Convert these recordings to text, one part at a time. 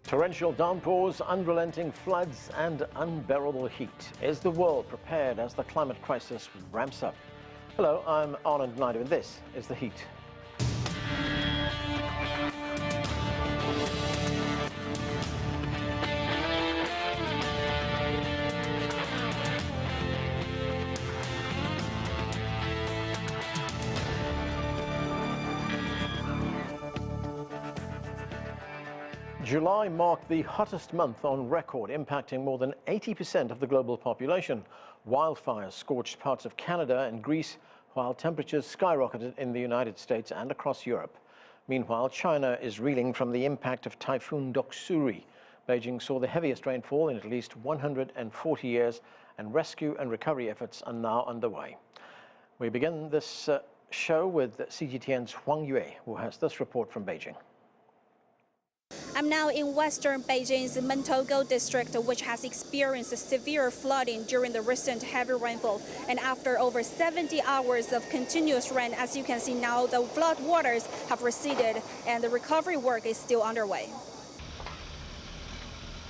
Torrential downpours, unrelenting floods, and unbearable heat. Is the world prepared as the climate crisis ramps up? Hello, I'm Anand Naidu, and this is The Heat. July marked the hottest month on record, impacting more than 80% of the global population. Wildfires scorched parts of Canada and Greece, while temperatures skyrocketed in the United States and across Europe. Meanwhile, China is reeling from the impact of Typhoon Doksuri. Beijing saw the heaviest rainfall in at least 140 years, and rescue and recovery efforts are now underway. We begin this show with CGTN's Huang Yue, who has this report from Beijing. I'm now in western Beijing's Mentogo district, which has experienced severe flooding during the recent heavy rainfall. And after over 70 hours of continuous rain, as you can see now, the flood waters have receded and the recovery work is still underway.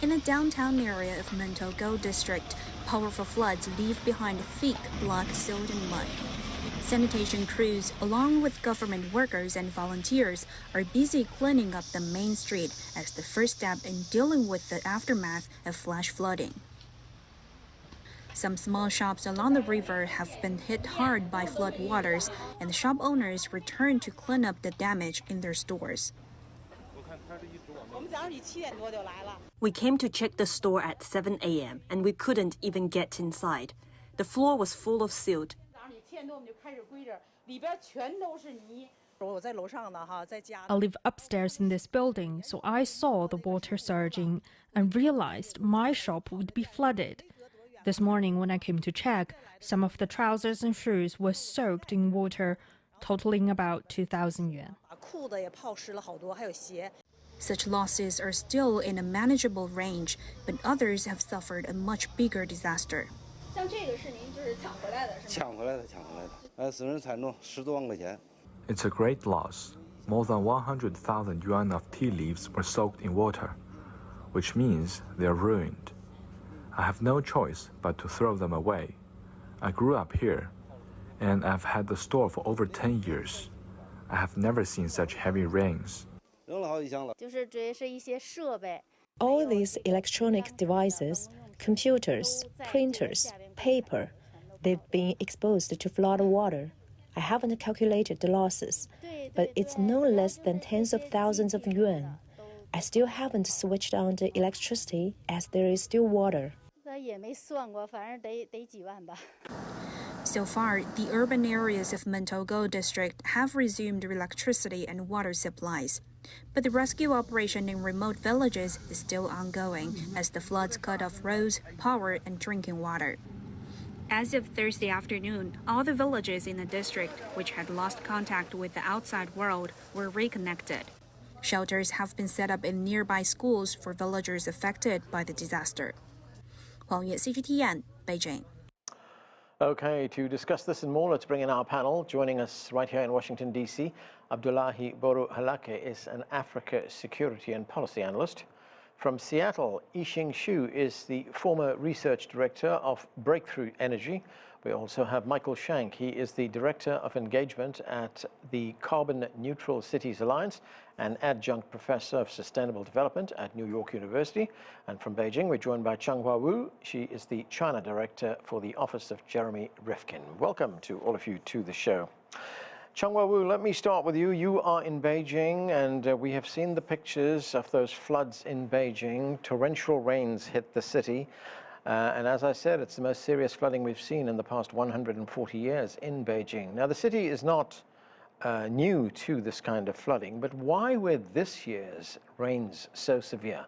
In the downtown area of Mentogo district, powerful floods leave behind thick, blood-soaked mud. Sanitation crews, along with government workers and volunteers, are busy cleaning up the main street as the first step in dealing with the aftermath of flash flooding. Some small shops along the river have been hit hard by flood waters, and the shop owners return to clean up the damage in their stores. We came to check the store at 7 a.m. and we couldn't even get inside. The floor was full of silt. I live upstairs in this building, so I saw the water surging and realized my shop would be flooded. This morning when I came to check, some of the trousers and shoes were soaked in water, totaling about 2,000 yuan. Such losses are still in a manageable range, but others have suffered a much bigger disaster. It's a great loss. More than 100,000 yuan of tea leaves were soaked in water, which means they're ruined. I have no choice but to throw them away. I grew up here, and I've had the store for over 10 years. I have never seen such heavy rains. All these electronic devices, computers, printers, paper, they've been exposed to flood water. I haven't calculated the losses, but it's no less than tens of thousands of yuan. I still haven't switched on the electricity as there is still water. So far, the urban areas of Mentogo district have resumed electricity and water supplies. But the rescue operation in remote villages is still ongoing as the floods cut off roads, power, and drinking water. As of Thursday afternoon, all the villages in the district, which had lost contact with the outside world, were reconnected. Shelters have been set up in nearby schools for villagers affected by the disaster. Huang Yue, CGTN, Beijing. Okay, to discuss this and more, let's bring in our panel. Joining us right here in Washington, D.C., Abdullahi Boru Halakhe is an Africa security and policy analyst. From Seattle, Yixing is the former research director of Breakthrough Energy. We also have Michael Shank. He is the director of engagement at the Carbon Neutral Cities Alliance and adjunct professor of sustainable development at New York University. And from Beijing, we're joined by Changhua. She is the China director for the office of Jeremy Rifkin. Welcome to all of you to the show. Changhua, let me start with you. You are in Beijing, and we have seen the pictures of those floods in Beijing. Torrential rains hit the city. And as I said, it's the most serious flooding we've seen in the past 140 years in Beijing. Now, the city is not new to this kind of flooding, but why were this year's rains so severe?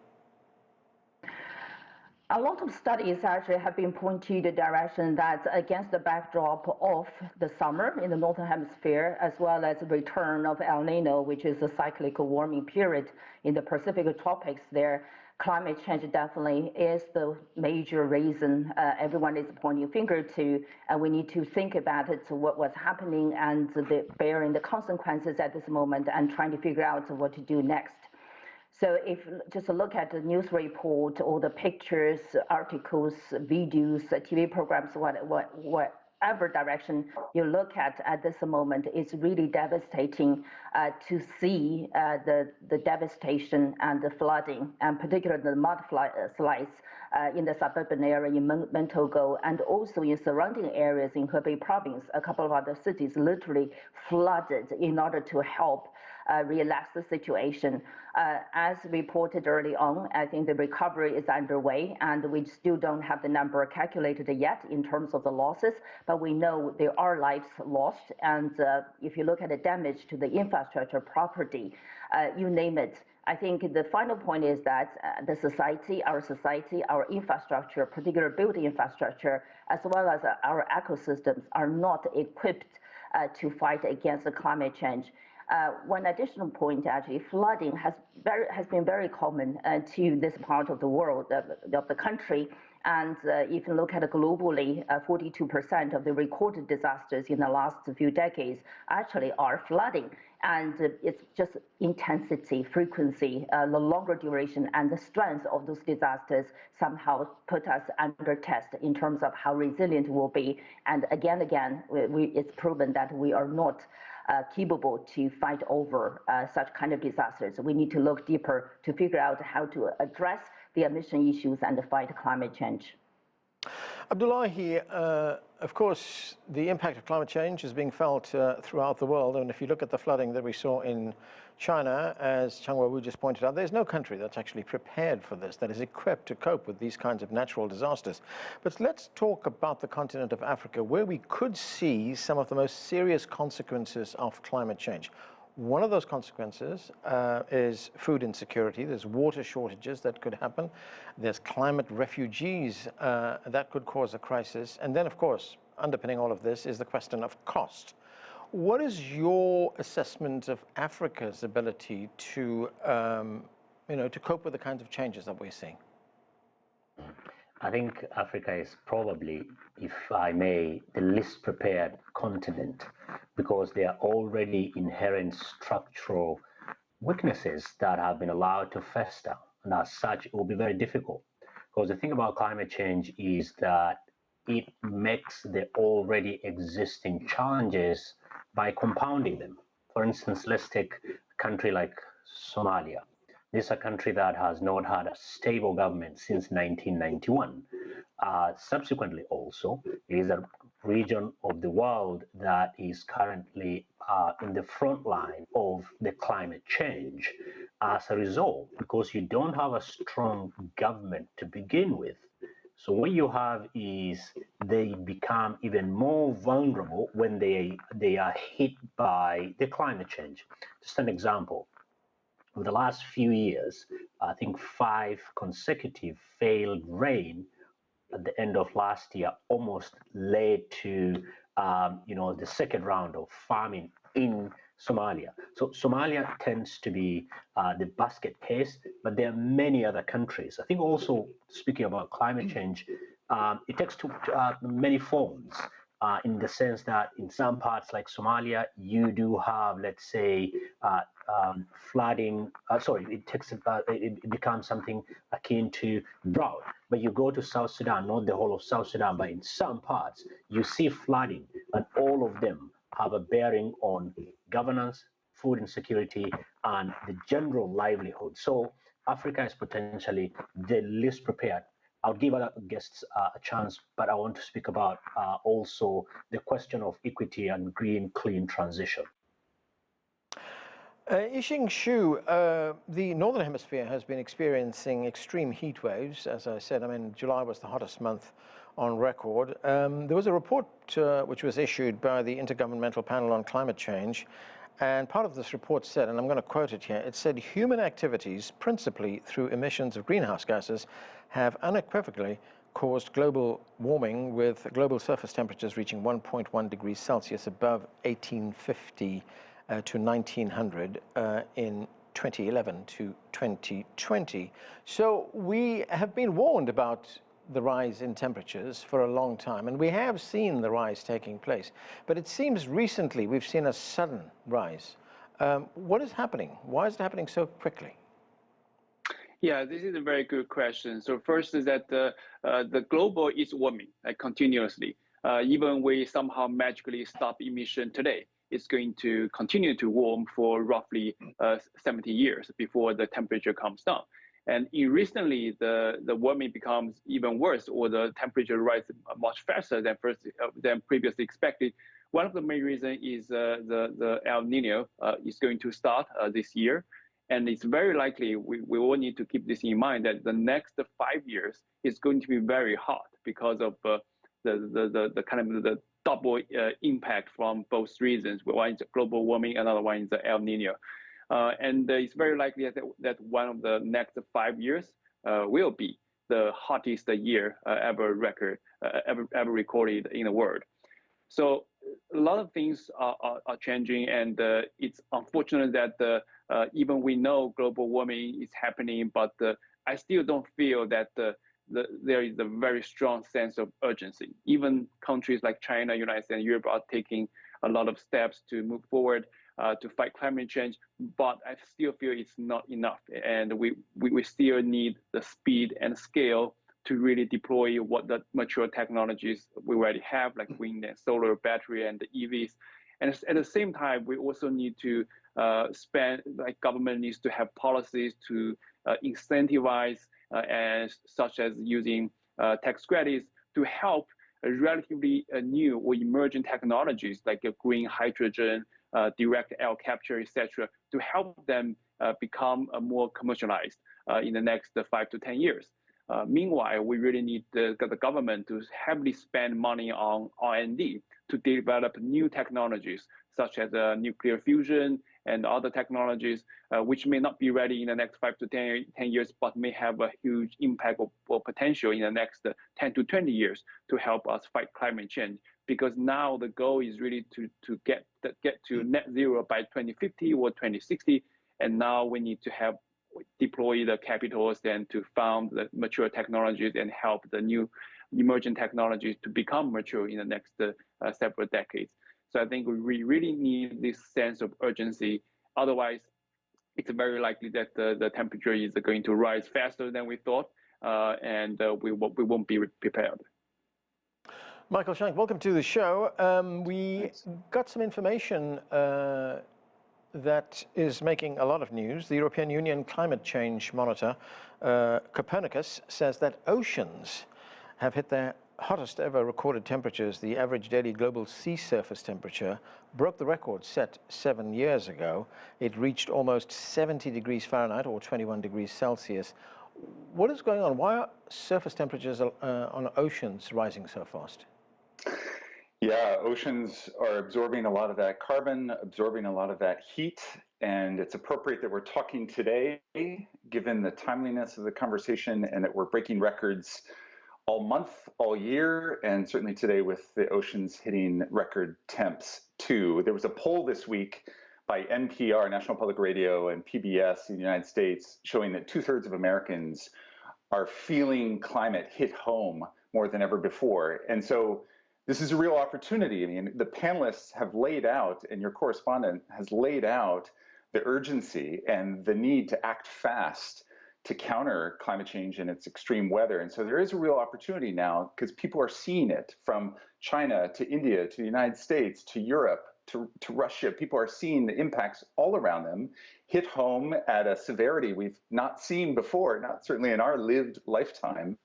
A lot of studies actually have been pointing the direction that against the backdrop of the summer in the Northern Hemisphere, as well as the return of El Nino, which is a cyclical warming period in the Pacific tropics there, climate change definitely is the major reason everyone is pointing finger to, and we need to think about it, what was happening and bearing the consequences at this moment and trying to figure out what to do next. So if just look at the news report or the pictures, articles, videos, TV programs, whatever direction you look at this moment, it's really devastating to see the devastation and the flooding, and particularly the mudslides in the suburban area in Mentogo, and also in surrounding areas in Hebei province. A couple of other cities literally flooded in order to help relax the situation. As reported early on, I think the recovery is underway, and we still don't have the number calculated yet in terms of the losses, but we know there are lives lost. And if you look at the damage to the infrastructure, property, you name it, I think the final point is that the society, our infrastructure, particularly building infrastructure, as well as our ecosystems, are not equipped to fight against the climate change. One additional point, actually, flooding has been very common to this part of the world, of the country. And if you look at it globally, 42% of the recorded disasters in the last few decades actually are flooding. And it's just intensity, frequency, the longer duration, and the strength of those disasters somehow put us under test in terms of how resilient we'll be. And again, it's proven that we are not capable to fight over such kind of disasters. We need to look deeper to figure out how to address the emission issues and fight climate change. Abdullahi, of course, the impact of climate change is being felt throughout the world. And if you look at the flooding that we saw in China, as Changhua just pointed out, there's no country that's actually prepared for this, that is equipped to cope with these kinds of natural disasters. But let's talk about the continent of Africa, where we could see some of the most serious consequences of climate change. One of those consequences is food insecurity. There's water shortages that could happen. There's climate refugees that could cause a crisis. And then, of course, underpinning all of this is the question of cost. What is your assessment of Africa's ability to, to cope with the kinds of changes that we're seeing? I think Africa is probably, if I may, the least prepared continent, because there are already inherent structural weaknesses that have been allowed to fester. And as such, it will be very difficult. Because the thing about climate change is that it makes the already existing challenges by compounding them. For instance, let's take a country like Somalia. This is a country that has not had a stable government since 1991. Subsequently, also, it is a region of the world that is currently in the front line of the climate change. As a result, because you don't have a strong government to begin with, so what you have is they become even more vulnerable when they are hit by the climate change. Just an example. Over the last few years, I think 5 consecutive failed rain at the end of last year almost led to the second round of famine in Somalia. So Somalia tends to be the basket case, but there are many other countries. I think also, speaking about climate change, it takes many forms. In the sense that in some parts like Somalia, you do have, let's say, flooding. It becomes something akin to drought. But you go to South Sudan, not the whole of South Sudan, but in some parts, you see flooding, and all of them have a bearing on governance, food insecurity, and the general livelihood. So Africa is potentially the least prepared. I'll give other guests a chance, but I want to speak about also the question of equity and green, clean transition. Yixing, the Northern Hemisphere has been experiencing extreme heat waves. As I said, July was the hottest month on record. There was a report which was issued by the Intergovernmental Panel on Climate Change, and part of this report said, and I'm going to quote it here, it said, human activities, principally through emissions of greenhouse gases, have unequivocally caused global warming, with global surface temperatures reaching 1.1 degrees Celsius above 1850 to 1900 in 2011 to 2020. So we have been warned about the rise in temperatures for a long time, and we have seen the rise taking place. But it seems recently we've seen a sudden rise. What is happening? Why is it happening so quickly? Yeah, this is a very good question. So first is that the global is warming continuously. Even we somehow magically stop emission today, it's going to continue to warm for roughly 70 years before the temperature comes down. And recently, the warming becomes even worse, or the temperature rises much faster than previously expected. One of the main reasons is the El Nino is going to start this year. And it's very likely we all need to keep this in mind that the next 5 years is going to be very hot because of the kind of the double impact from both reasons. One is global warming, another one is the El Nino. And it's very likely that one of the next 5 years will be the hottest year ever recorded in the world. So a lot of things are changing, and it's unfortunate that even we know global warming is happening, but I still don't feel that there is a very strong sense of urgency. Even countries like China, United States, and Europe are taking a lot of steps to move forward to fight climate change, but I still feel it's not enough, and we still need the speed and scale to really deploy what the mature technologies we already have, like wind and solar, battery, and the EVs. And at the same time, we also need to government needs to have policies to incentivize, such as using tax credits to help relatively new or emerging technologies like green hydrogen, direct air capture, etc., to help them become more commercialized in the next 5 to 10 years. Meanwhile, we really need the government to heavily spend money on R&D to develop new technologies, such as nuclear fusion and other technologies, which may not be ready in the next 5 to 10 years, but may have a huge impact or potential in the next 10 to 20 years to help us fight climate change. Because now the goal is really to get to net zero by 2050 or 2060, and now we need to deploy the capitals then to fund the mature technologies and help the new emerging technologies to become mature in the next several decades. So I think we really need this sense of urgency. Otherwise, it's very likely that the temperature is going to rise faster than we thought, and we won't be prepared. Michael Shank, welcome to the show. We got some information that is making a lot of news. The European Union climate change monitor, Copernicus, says that oceans have hit their hottest ever recorded temperatures. The average daily global sea surface temperature broke the record set 7 years ago. It reached almost 70 degrees Fahrenheit or 21 degrees Celsius. What is going on? Why are surface temperatures on oceans rising so fast? Yeah, oceans are absorbing a lot of that carbon, absorbing a lot of that heat, and it's appropriate that we're talking today, given the timeliness of the conversation, and that we're breaking records all month, all year, and certainly today with the oceans hitting record temps too. There was a poll this week by NPR, National Public Radio, and PBS in the United States showing that 2/3 of Americans are feeling climate hit home more than ever before. And so this is a real opportunity. I mean, the panelists have laid out, and your correspondent has laid out the urgency and the need to act fast to counter climate change and its extreme weather. And so there is a real opportunity now because people are seeing it from China to India to the United States to Europe to Russia. People are seeing the impacts all around them hit home at a severity we've not seen before, not certainly in our lived lifetime.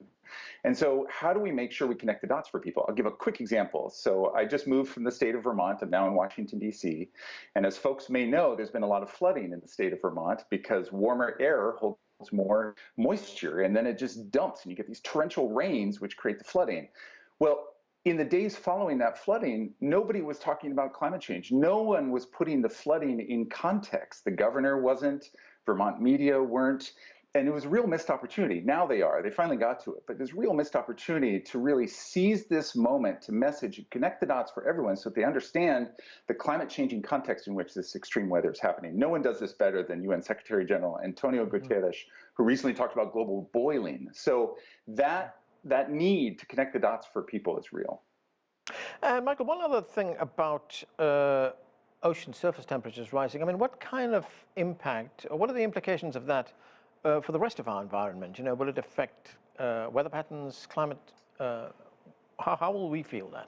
And so how do we make sure we connect the dots for people? I'll give a quick example. So I just moved from the state of Vermont. I'm now in Washington, D.C. And as folks may know, there's been a lot of flooding in the state of Vermont because warmer air holds more moisture, and then it just dumps, and you get these torrential rains, which create the flooding. Well, in the days following that flooding, nobody was talking about climate change. No one was putting the flooding in context. The governor wasn't, Vermont media weren't, and it was a real missed opportunity. Now they are. They finally got to it. But there's a real missed opportunity to really seize this moment to message and connect the dots for everyone so that they understand the climate changing context in which this extreme weather is happening. No one does this better than UN Secretary General Antonio Guterres, who recently talked about global boiling. So that need to connect the dots for people is real. And Michael, one other thing about ocean surface temperatures rising. I mean, what kind of impact, or what are the implications of that for the rest of our environment? Will it affect weather patterns, climate? How will we feel that?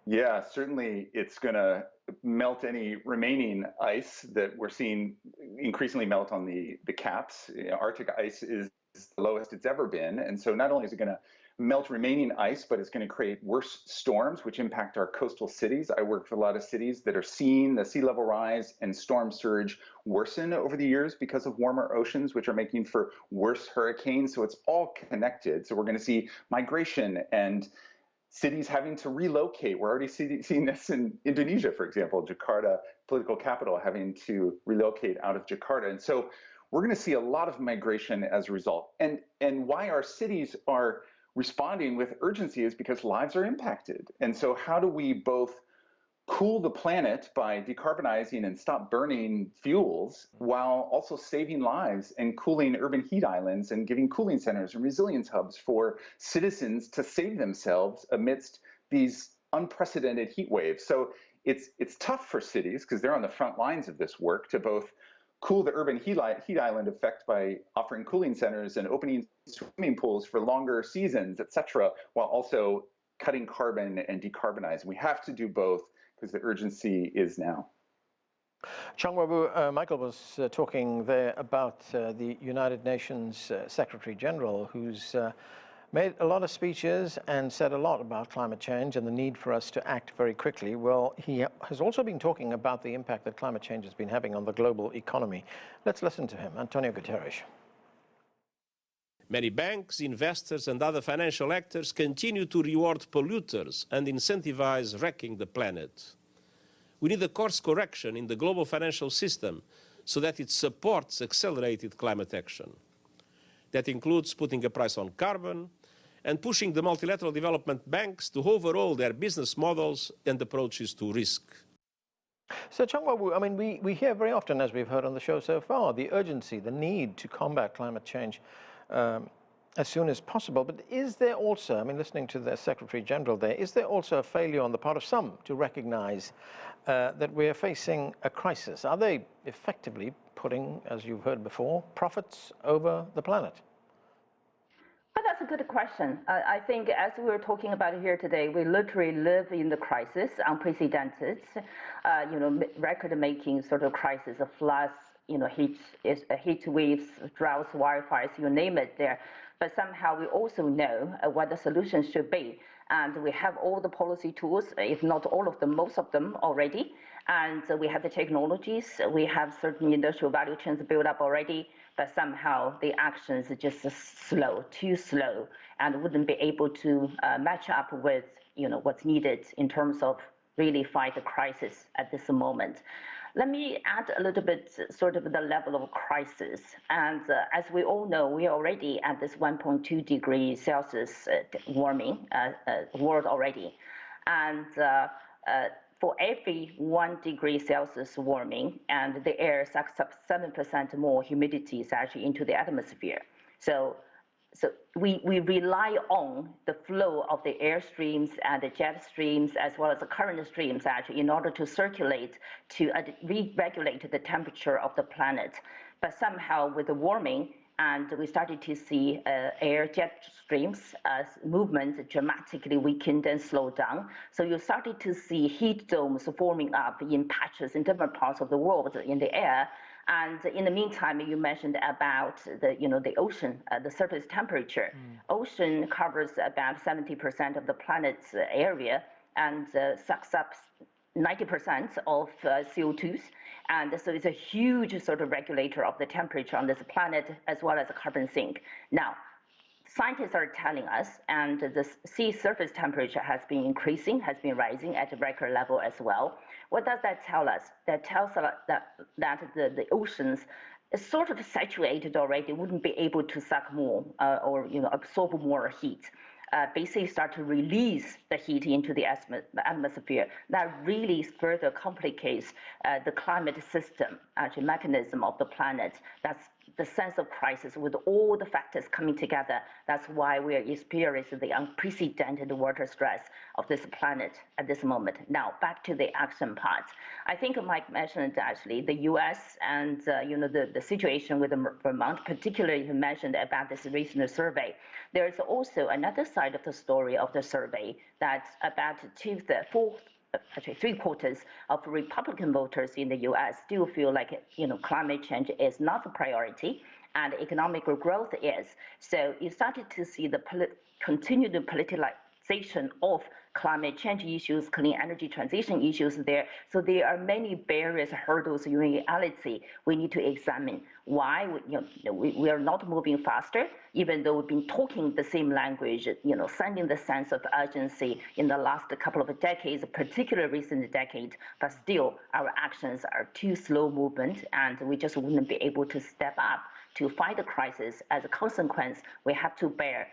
Yeah, certainly it's going to melt any remaining ice that we're seeing increasingly melt on the caps. Arctic ice is the lowest it's ever been. And so not only is it going to melt remaining ice, but it's going to create worse storms, which impact our coastal cities. I work with a lot of cities that are seeing the sea level rise and storm surge worsen over the years because of warmer oceans, which are making for worse hurricanes. So it's all connected. So we're going to see migration and cities having to relocate. We're already seeing this in Indonesia, for example, Jakarta, political capital, having to relocate out of Jakarta. And so we're going to see a lot of migration as a result. And why our cities are responding with urgency is because lives are impacted. And so how do we both cool the planet by decarbonizing and stop burning fuels while also saving lives and cooling urban heat islands and giving cooling centers and resilience hubs for citizens to save themselves amidst these unprecedented heat waves? So it's tough for cities because they're on the front lines of this work to both cool the urban heat island effect by offering cooling centers and opening swimming pools for longer seasons, et cetera, while also cutting carbon and decarbonizing. We have to do both because the urgency is now. Changhua, Michael was talking there about the United Nations Secretary General, who's made a lot of speeches and said a lot about climate change and the need for us to act very quickly. Well, he has also been talking about the impact that climate change has been having on the global economy. Let's listen to him. Antonio Guterres. Many banks, investors and other financial actors continue to reward polluters and incentivize wrecking the planet. We need a course correction in the global financial system so that it supports accelerated climate action. That includes putting a price on carbon and pushing the multilateral development banks to overhaul their business models and approaches to risk. So, Changhua, I mean, we hear very often, as we've heard on the show so far, the urgency, the need to combat climate change as soon as possible. But is there also, I mean, listening to the Secretary General there, is there also a failure on the part of some to recognize that we are facing a crisis? Are they effectively putting, as you've heard before, profits over the planet? Well, that's a good question. I think as we were talking about here today, we literally live in the crisis, unprecedented, record-making sort of crisis of floods, heat waves, droughts, wildfires, you name it there. But somehow we also know what the solution should be. And we have all the policy tools, if not all of them, most of them already. And we have the technologies, we have certain industrial value chains built up already, but somehow the actions are just slow, too slow, and wouldn't be able to match up with what's needed in terms of really fight the crisis at this moment. Let me add a little bit sort of the level of crisis. And as we all know, we are already at this 1.2 degrees Celsius warming world already. And for every 1 degree Celsius warming, and the air sucks up 7% more humidity is actually into the atmosphere. So we rely on the flow of the air streams and the jet streams as well as the current streams actually in order to circulate to re-regulate the temperature of the planet. But somehow with the warming, and we started to see air jet streams movement dramatically weakened and slowed down. So you started to see heat domes forming up in patches in different parts of the world in the air. And in the meantime, you mentioned about the ocean, the surface temperature. Ocean covers about 70% of the planet's area and sucks up 90% of CO2s. And so it's a huge sort of regulator of the temperature on this planet as well as a carbon sink. Now, scientists are telling us, and the sea surface temperature has been increasing, has been rising at a record level as well. What does that tell us? That tells us that the oceans is sort of saturated already, wouldn't be able to suck more or absorb more heat. Basically start to release the heat into the atmosphere. That really further complicates the climate system, actually mechanism of the planet. That's the sense of crisis with all the factors coming together. That's why we are experiencing the unprecedented water stress of this planet at this moment. Now, back to the action part. I think Mike mentioned actually the U.S. and the situation with Vermont, particularly he mentioned about this recent survey. There is also another side of the story of the survey that about three-quarters of Republican voters in the U.S. still feel like climate change is not a priority, and economic growth is. So you started to see the continued politicalization of climate change issues, clean energy transition issues there. So there are many barriers, hurdles in reality we need to examine. Why we are not moving faster, even though we've been talking the same language, sending the sense of urgency in the last couple of decades, particularly recent decade, but still our actions are too slow movement, and we just wouldn't be able to step up to fight the crisis. As a consequence, we have to bear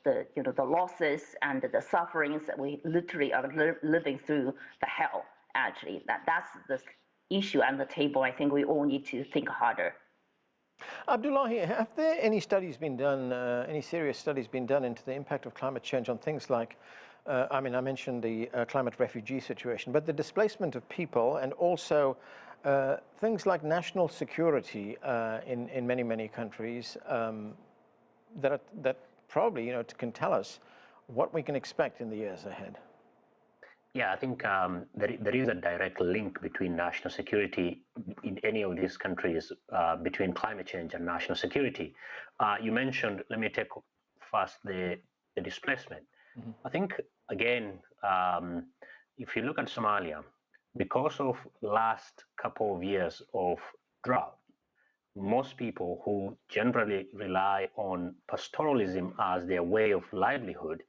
the losses and the sufferings that we literally are living through the hell. Actually, that's the issue on the table. I think we all need to think harder. Abdullahi, have there any studies been done, any serious studies been done into the impact of climate change on things like, I mentioned the climate refugee situation, but the displacement of people and also things like national security in many, many countries that probably can tell us what we can expect in the years ahead? Yeah, I think there is a direct link between national security in any of these countries, between climate change and national security. You mentioned, let me take first the displacement. Mm-hmm. I think, again, if you look at Somalia, because of last couple of years of drought, most people who generally rely on pastoralism as their way of livelihood,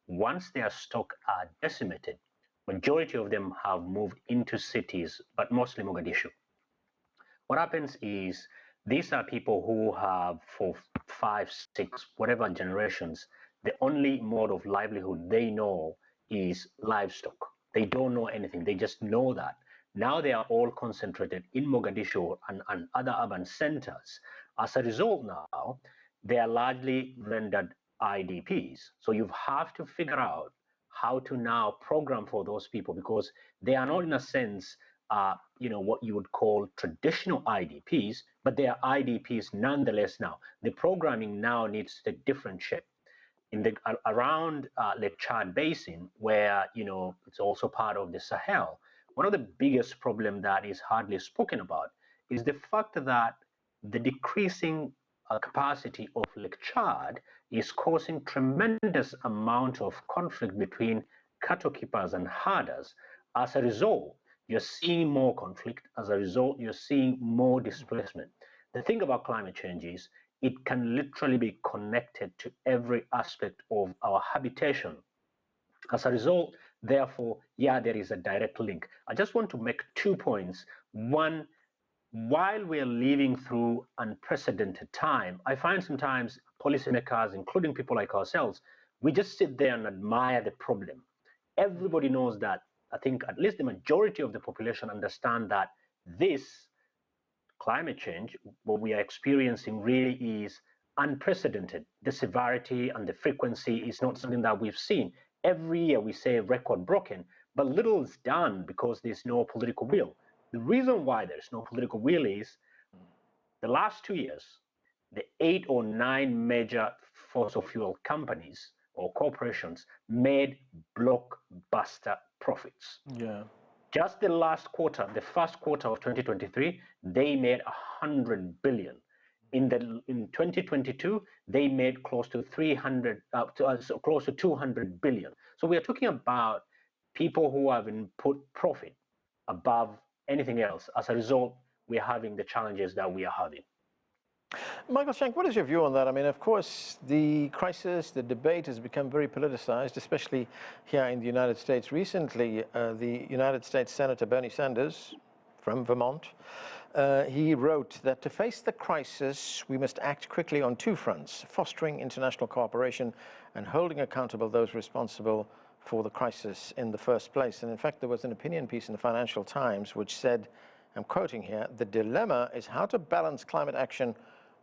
once their stock are decimated, majority of them have moved into cities, but mostly Mogadishu. What happens is these are people who have for 5, 6, whatever generations, the only mode of livelihood they know is livestock. They don't know anything. They just know that. Now they are all concentrated in Mogadishu and other urban centers. As a result now, they are largely rendered IDPs. So you have to figure out how to now program for those people, because they are not in a sense, what you would call traditional IDPs, but they are IDPs nonetheless now. The programming now needs to take different shape. Around Lake Chad Basin, where, it's also part of the Sahel, one of the biggest problems that is hardly spoken about is the fact that the decreasing capacity of Lake Chad is causing tremendous amount of conflict between cattle keepers and herders. As a result, you're seeing more conflict. As a result, you're seeing more displacement. The thing about climate change is it can literally be connected to every aspect of our habitation. As a result, therefore, there is a direct link. I just want to make 2 points. One, while we're living through unprecedented time, I find sometimes policymakers, including people like ourselves, we just sit there and admire the problem. Everybody knows that. I think at least the majority of the population understand that this climate change, what we are experiencing, really is unprecedented. The severity and the frequency is not something that we've seen. Every year we say record broken, but little is done because there's no political will. The reason why there's no political will is the last 2 years, the 8 or 9 major fossil fuel companies or corporations made blockbuster profits. Yeah. Just the last quarter, the first quarter of 2023, they made 100 billion. In 2022, they made close to 200 billion. So we are talking about people who have put profit above anything else. As a result, we are having the challenges that we are having. Michael Shank, what is your view on that? Of course, the crisis, the debate has become very politicized, especially here in the United States. Recently, the United States Senator Bernie Sanders from Vermont, he wrote that to face the crisis, we must act quickly on 2 fronts, fostering international cooperation and holding accountable those responsible for the crisis in the first place. And in fact, there was an opinion piece in the Financial Times which said, I'm quoting here, the dilemma is how to balance climate action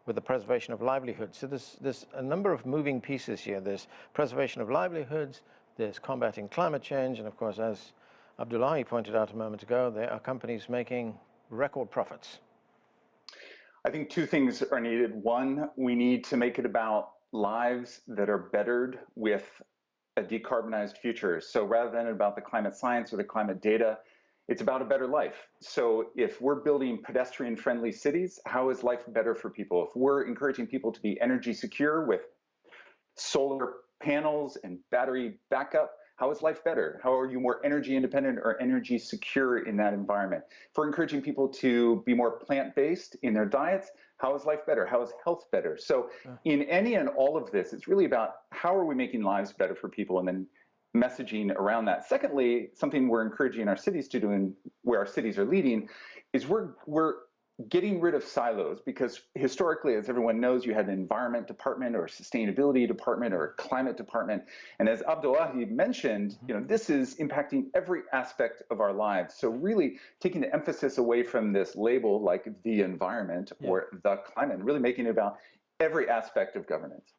with the preservation of livelihoods. So there's a number of moving pieces here. There's preservation of livelihoods, there's combating climate change, and of course, as Abdullahi pointed out a moment ago, there are companies making record profits. I think two things are needed. One, we need to make it about lives that are bettered with a decarbonized future. So rather than about the climate science or the climate data, it's about a better life. So if we're building pedestrian-friendly cities, how is life better for people? If we're encouraging people to be energy secure with solar panels and battery backup, how is life better? How are you more energy independent or energy secure in that environment? If we're encouraging people to be more plant-based in their diets, how is life better? How is health better? So in any and all of this, it's really about how are we making lives better for people, and then messaging around that. Secondly, something we're encouraging our cities to do, and where our cities are leading, is we're getting rid of silos, because historically, as everyone knows, you had an environment department or a sustainability department or a climate department. And as Abdullahi mentioned, this is impacting every aspect of our lives. So really taking the emphasis away from this label like the environment or the climate, and really making it about every aspect of governance.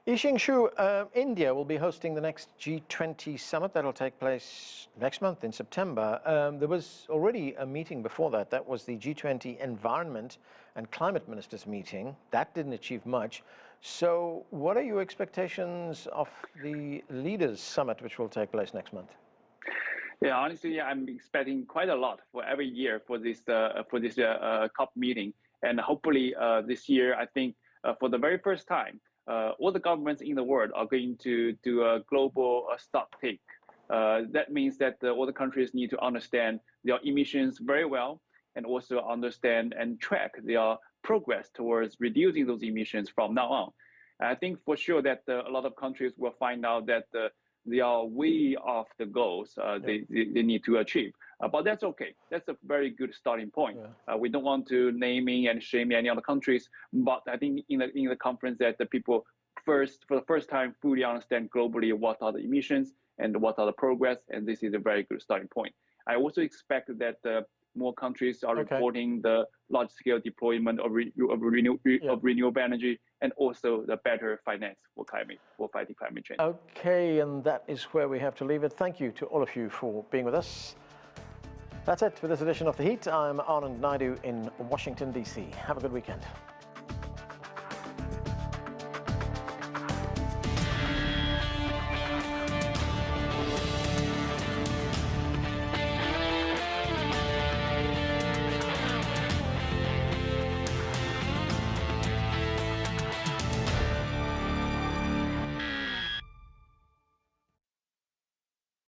Yixing, India will be hosting the next G20 summit that'll take place next month in September. There was already a meeting before that. That was the G20 Environment and Climate Ministers meeting. That didn't achieve much. So what are your expectations of the Leaders Summit, which will take place next month? Yeah, honestly, I'm expecting quite a lot for every year for this COP meeting. And hopefully this year, I think for the very first time, all the governments in the world are going to do a global stock take. That means that all the countries need to understand their emissions very well, and also understand and track their progress towards reducing those emissions from now on. I think for sure that a lot of countries will find out that they are way off the goals they need to achieve. But that's okay. That's a very good starting point. We don't want to naming and shaming any other countries, but I think in the conference that the people for the first time fully understand globally what are the emissions and what are the progress, and this is a very good starting point. I also expect that more countries are reporting the large-scale deployment of renewable energy, and also the better finance for fighting climate change. Okay, and that is where we have to leave it. Thank you to all of you for being with us. That's it for this edition of The Heat. I'm Anand Naidu in Washington, D.C. Have a good weekend.